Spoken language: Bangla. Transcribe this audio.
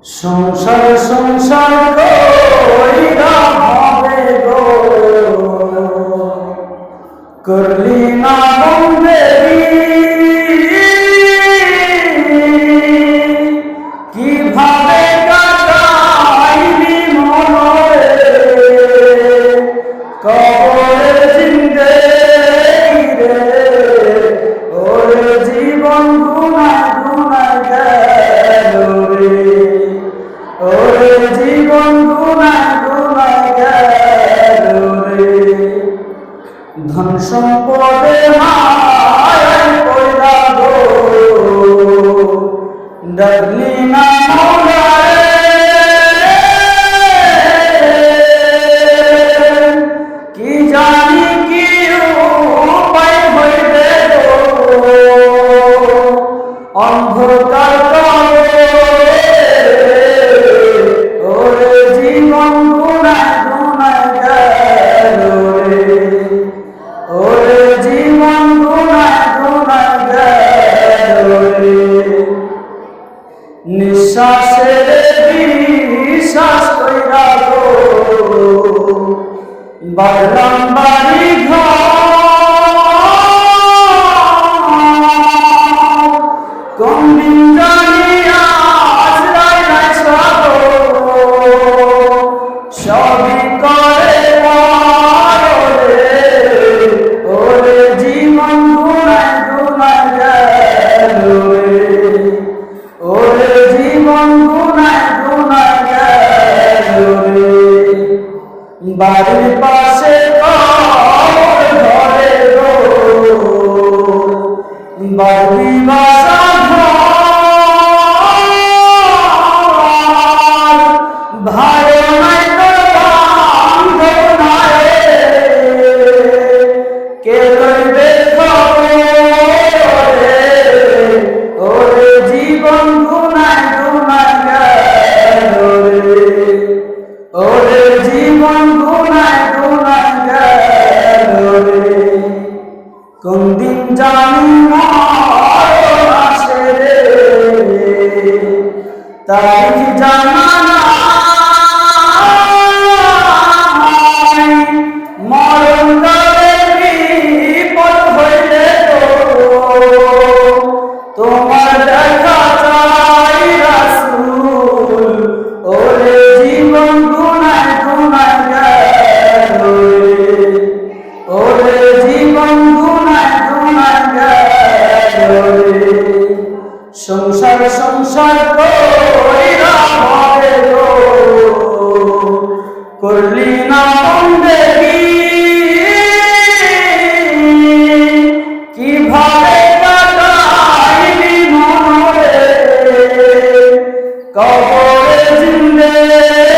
সংসার সংসার কইরা ভাবে গো করলি না বন্দেগি কিভাবে কাটাইলি মনরে কবরের জিন্দেগি রে ওরে জীবন গুনায় গুনায় গেল রে ওরে জীবন গুনায় গুনায় গেল রে ধন সম্পদে মায়ায় পয়দা গো ডাকলি না মৌলারে কি জানি কি উপায় হইবে গো অন্ধকার কালে ওরে জীবন গুনায় গুনায় গেল রে ওরে জীবন গুনায় গুনায় গেল রে নিঃশ্বাসের বিশ্বাস কইরা গো বাড়লাম বাড়ি ঘর কোন দিন জানি আজরাই নাই ছাড়ো সবই করে রে ওরে জীবন গুনায় গুনায় গেল রে ওরে জীবন গুনায় গুনায় গেল রে বাড়ির পাশে কবর ঘরে গো বাড়ি বাসা ঘর ভাই নাই তোর বান্ধব নাই কে লইবে খবর ওরে জীবন গুনায় গুনায় গেল রে ওরে জীবন গুনায় গুনায় গেল রে কোন দিন জানি মরণ আসে রে তারিখ জানা নাই মরণ কালে বিপদ হইলে তোমার দেখা চাই রাসূল ওরে জীবন গুনায় গুনায় গেল রে ওরে জীবন গুনায় গুনায় গেল রে সংসার সংসার কইরা ভাবে গো করলি না বন্দেগি কিভাবে কাটাইলি মনরে কবরে জিন্দেগি